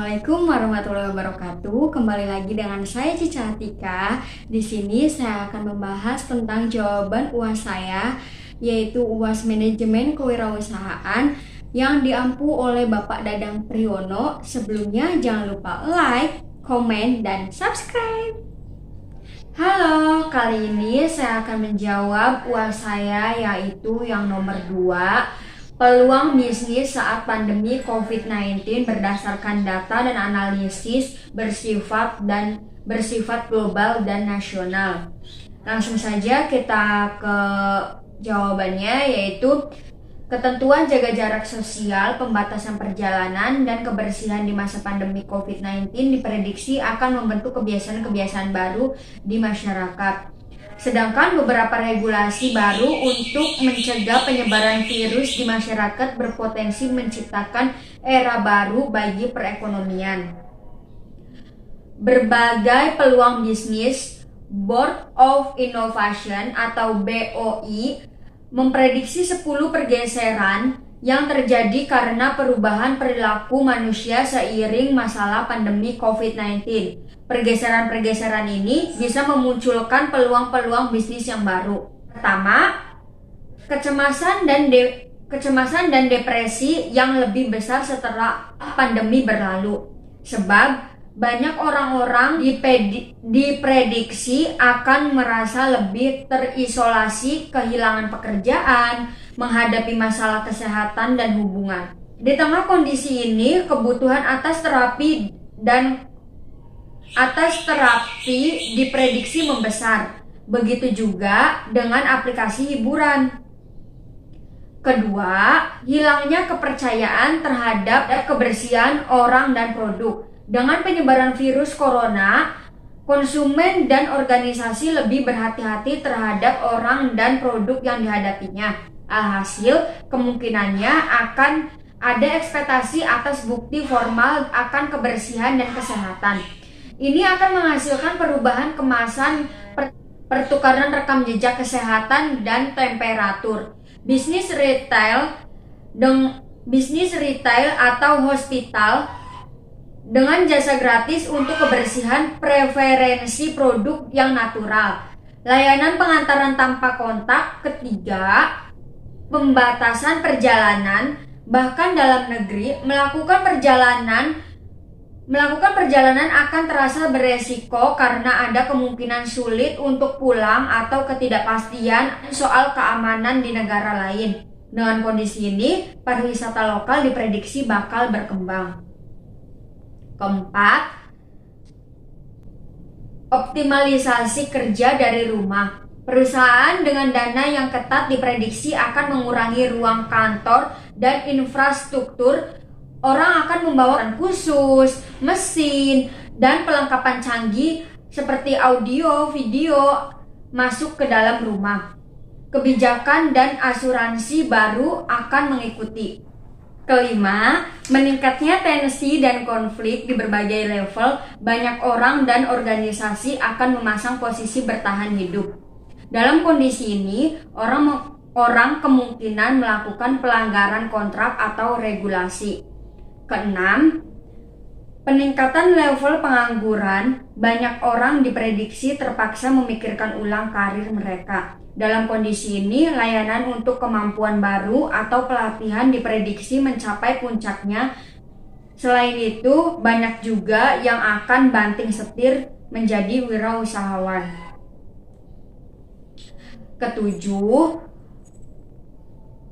Assalamualaikum warahmatullahi wabarakatuh. Kembali lagi dengan saya Cica Atika. Di sini saya akan membahas tentang jawaban UAS saya, yaitu UAS Manajemen Kewirausahaan yang diampu oleh Bapak Dadang Priyono. Sebelumnya jangan lupa like, komen, dan subscribe. Halo, kali ini saya akan menjawab UAS saya, yaitu yang nomor 2. Peluang bisnis saat pandemi COVID-19 berdasarkan data dan analisis bersifat global dan nasional. Langsung saja kita ke jawabannya, yaitu ketentuan jaga jarak sosial, pembatasan perjalanan, dan kebersihan di masa pandemi COVID-19 diprediksi akan membentuk kebiasaan-kebiasaan baru di masyarakat. Sedangkan beberapa regulasi baru untuk mencegah penyebaran virus di masyarakat berpotensi menciptakan era baru bagi perekonomian. Berbagai peluang bisnis, Board of Innovation atau BOI memprediksi 10 pergeseran yang terjadi karena perubahan perilaku manusia seiring masalah pandemi COVID-19. Pergeseran-pergeseran ini bisa memunculkan peluang-peluang bisnis yang baru. Pertama, kecemasan dan depresi yang lebih besar setelah pandemi berlalu. Sebab banyak orang-orang diprediksi akan merasa lebih terisolasi, kehilangan pekerjaan, menghadapi masalah kesehatan dan hubungan. Di tengah kondisi ini, kebutuhan atas terapi diprediksi membesar. Begitu juga dengan aplikasi hiburan. Kedua, hilangnya kepercayaan terhadap kebersihan orang dan produk. Dengan penyebaran virus corona, konsumen dan organisasi lebih berhati-hati terhadap orang dan produk yang dihadapinya. Alhasil, kemungkinannya akan ada ekspektasi atas bukti formal akan kebersihan dan kesehatan. Ini akan menghasilkan perubahan kemasan, pertukaran rekam jejak kesehatan, dan temperatur. Bisnis retail atau hospital dengan jasa gratis untuk kebersihan, preferensi produk yang natural. Layanan pengantaran tanpa kontak. Ketiga, pembatasan perjalanan. Bahkan dalam negeri, melakukan perjalanan akan terasa beresiko karena ada kemungkinan sulit untuk pulang atau ketidakpastian soal keamanan di negara lain. Dengan kondisi ini, pariwisata lokal diprediksi bakal berkembang. Keempat, optimalisasi kerja dari rumah. Perusahaan dengan dana yang ketat diprediksi akan mengurangi ruang kantor dan infrastruktur. Orang akan membawa khusus, mesin, dan pelengkapan canggih seperti audio, video masuk ke dalam rumah. Kebijakan dan asuransi baru akan mengikuti. Kelima, meningkatnya tensi dan konflik di berbagai level. Banyak orang dan organisasi akan memasang posisi bertahan hidup. Dalam kondisi ini, orang kemungkinan melakukan pelanggaran kontrak atau regulasi. Keenam, peningkatan level pengangguran. Banyak orang diprediksi terpaksa memikirkan ulang karir mereka. Dalam kondisi ini, layanan untuk kemampuan baru atau pelatihan diprediksi mencapai puncaknya. Selain itu, banyak juga yang akan banting setir menjadi wirausahawan. Ketujuh,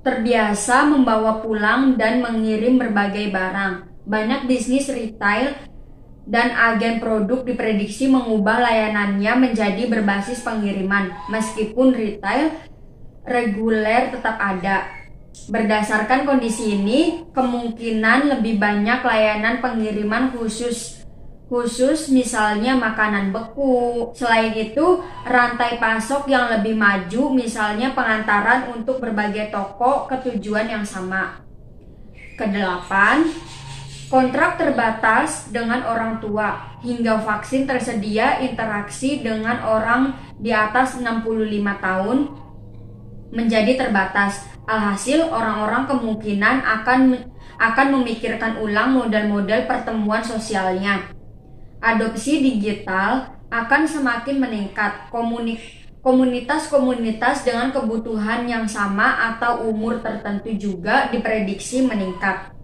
terbiasa membawa pulang dan mengirim berbagai barang. Banyak bisnis retail dan agen produk diprediksi mengubah layanannya menjadi berbasis pengiriman. Meskipun retail reguler tetap ada. Berdasarkan kondisi ini, kemungkinan lebih banyak layanan pengiriman khusus misalnya makanan beku. Selain itu, rantai pasok yang lebih maju, misalnya pengantaran untuk berbagai toko ke tujuan yang sama. Kedelapan, kontrak terbatas dengan orang tua. Hingga vaksin tersedia, interaksi dengan orang di atas 65 tahun menjadi terbatas. Alhasil, orang-orang kemungkinan akan akan memikirkan ulang model-model pertemuan sosialnya. Adopsi digital akan semakin meningkat. Komunitas-komunitas dengan kebutuhan yang sama atau umur tertentu juga diprediksi meningkat.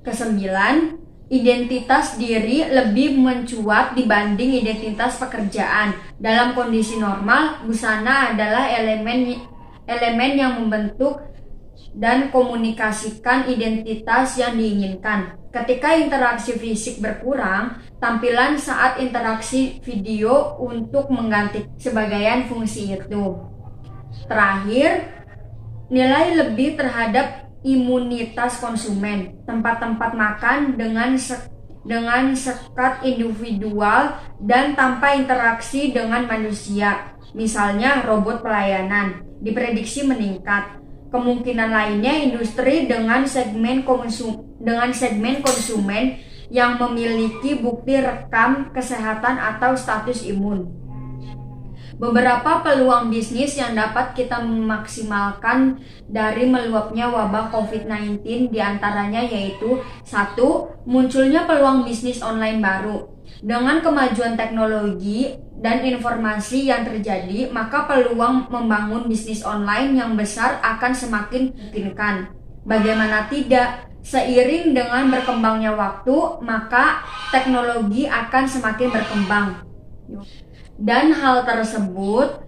Kesembilan, identitas diri lebih mencuat dibanding identitas pekerjaan. Dalam kondisi normal, busana adalah elemen yang membentuk dan komunikasikan identitas yang diinginkan. Ketika interaksi fisik berkurang, tampilan saat interaksi video untuk mengganti sebagian fungsi itu. Terakhir, nilai lebih terhadap imunitas konsumen. Tempat-tempat makan dengan sekat individual dan tanpa interaksi dengan manusia, misalnya robot pelayanan, diprediksi meningkat. Kemungkinan lainnya industri dengan segmen konsumen yang memiliki bukti rekam kesehatan atau status imun. Beberapa peluang bisnis yang dapat kita maksimalkan dari meluapnya wabah COVID-19 diantaranya yaitu 1. Munculnya peluang bisnis online baru. Dengan kemajuan teknologi dan informasi yang terjadi, maka peluang membangun bisnis online yang besar akan semakin memungkinkan. Bagaimana tidak? Seiring dengan berkembangnya waktu, maka teknologi akan semakin berkembang. Dan hal tersebut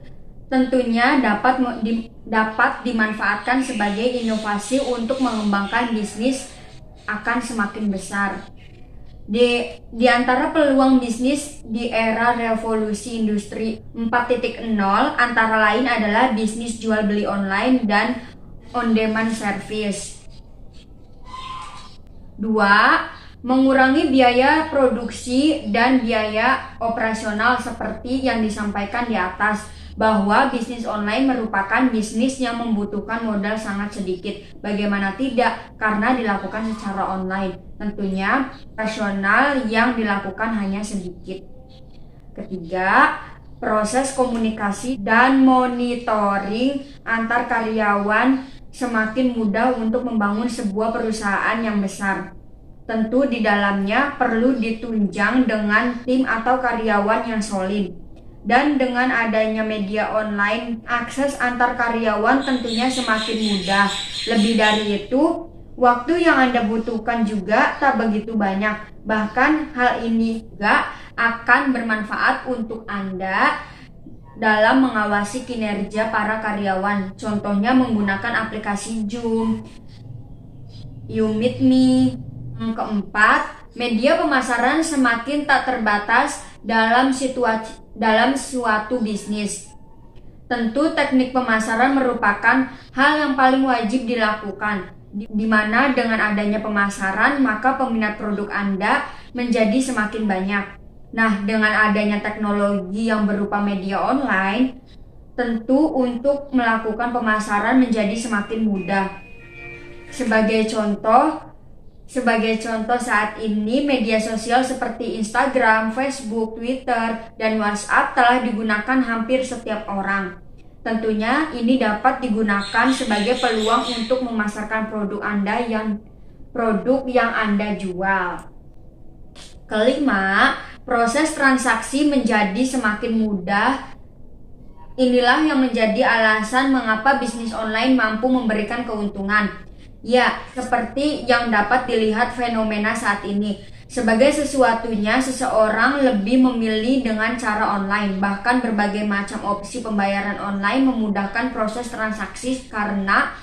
tentunya dapat dimanfaatkan sebagai inovasi untuk mengembangkan bisnis akan semakin besar. Di antara peluang bisnis di era revolusi industri 4.0 antara lain adalah bisnis jual beli online dan on-demand service. 2. Mengurangi biaya produksi dan biaya operasional seperti yang disampaikan di atas, bahwa bisnis online merupakan bisnis yang membutuhkan modal sangat sedikit. Bagaimana tidak, karena dilakukan secara online. Tentunya operasional yang dilakukan hanya sedikit. Ketiga, proses komunikasi dan monitoring antar karyawan semakin mudah untuk membangun sebuah perusahaan yang besar. Tentu di dalamnya perlu ditunjang dengan tim atau karyawan yang solid. Dan dengan adanya media online, akses antar karyawan tentunya semakin mudah. Lebih dari itu, waktu yang Anda butuhkan juga tak begitu banyak. Bahkan hal ini juga akan bermanfaat untuk Anda dalam mengawasi kinerja para karyawan. Contohnya menggunakan aplikasi Zoom, YouMeetMe. Keempat, media pemasaran semakin tak terbatas dalam suatu bisnis. Tentu teknik pemasaran merupakan hal yang paling wajib dilakukan, di mana dengan adanya pemasaran maka peminat produk Anda menjadi semakin banyak. Nah, dengan adanya teknologi yang berupa media online, tentu untuk melakukan pemasaran menjadi semakin mudah. Sebagai contoh saat ini media sosial seperti Instagram, Facebook, Twitter, dan WhatsApp telah digunakan hampir setiap orang. Tentunya ini dapat digunakan sebagai peluang untuk memasarkan produk yang Anda jual. Kelima, proses transaksi menjadi semakin mudah. Inilah yang menjadi alasan mengapa bisnis online mampu memberikan keuntungan. Ya, seperti yang dapat dilihat fenomena saat ini. Sebagai sesuatunya, seseorang lebih memilih dengan cara online. Bahkan berbagai macam opsi pembayaran online memudahkan proses transaksi karena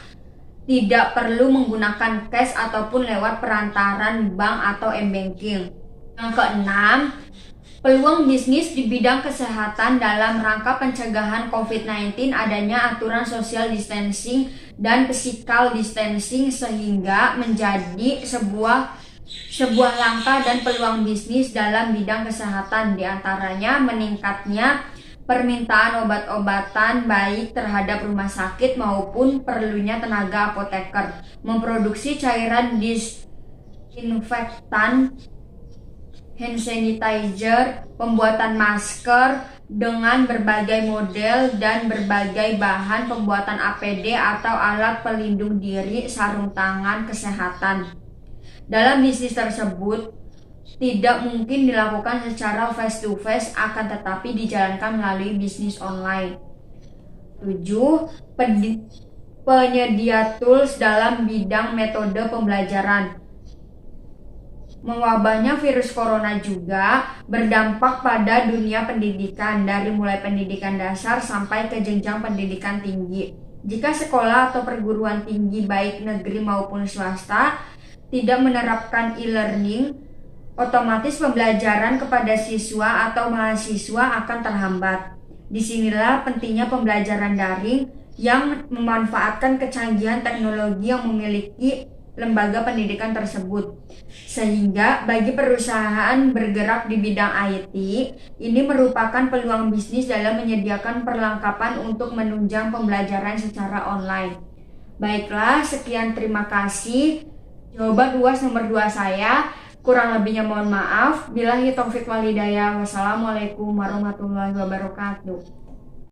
tidak perlu menggunakan cash ataupun lewat perantaran bank atau m-banking. Yang keenam, peluang bisnis di bidang kesehatan dalam rangka pencegahan COVID-19, adanya aturan social distancing dan physical distancing sehingga menjadi sebuah langkah dan peluang bisnis dalam bidang kesehatan, diantaranya meningkatnya permintaan obat-obatan baik terhadap rumah sakit maupun perlunya tenaga apoteker, memproduksi cairan disinfektan, hand sanitizer, pembuatan masker, dengan berbagai model dan berbagai bahan pembuatan APD atau alat pelindung diri, sarung tangan kesehatan. Dalam bisnis tersebut, tidak mungkin dilakukan secara face to face, akan tetapi dijalankan melalui bisnis online. 7. Penyedia tools dalam bidang metode pembelajaran. Mewabahnya virus corona juga berdampak pada dunia pendidikan, dari mulai pendidikan dasar sampai ke jenjang pendidikan tinggi. Jika sekolah atau perguruan tinggi baik negeri maupun swasta tidak menerapkan e-learning, otomatis pembelajaran kepada siswa atau mahasiswa akan terhambat. Disinilah pentingnya pembelajaran daring yang memanfaatkan kecanggihan teknologi yang memiliki lembaga pendidikan tersebut. Sehingga bagi perusahaan bergerak di bidang IT, ini merupakan peluang bisnis dalam menyediakan perlengkapan untuk menunjang pembelajaran secara online. Baiklah, sekian, terima kasih. Jawaban UAS nomor 2 saya. Kurang lebihnya mohon maaf. Billahi taufik wal hidayah. Wassalamualaikum warahmatullahi wabarakatuh.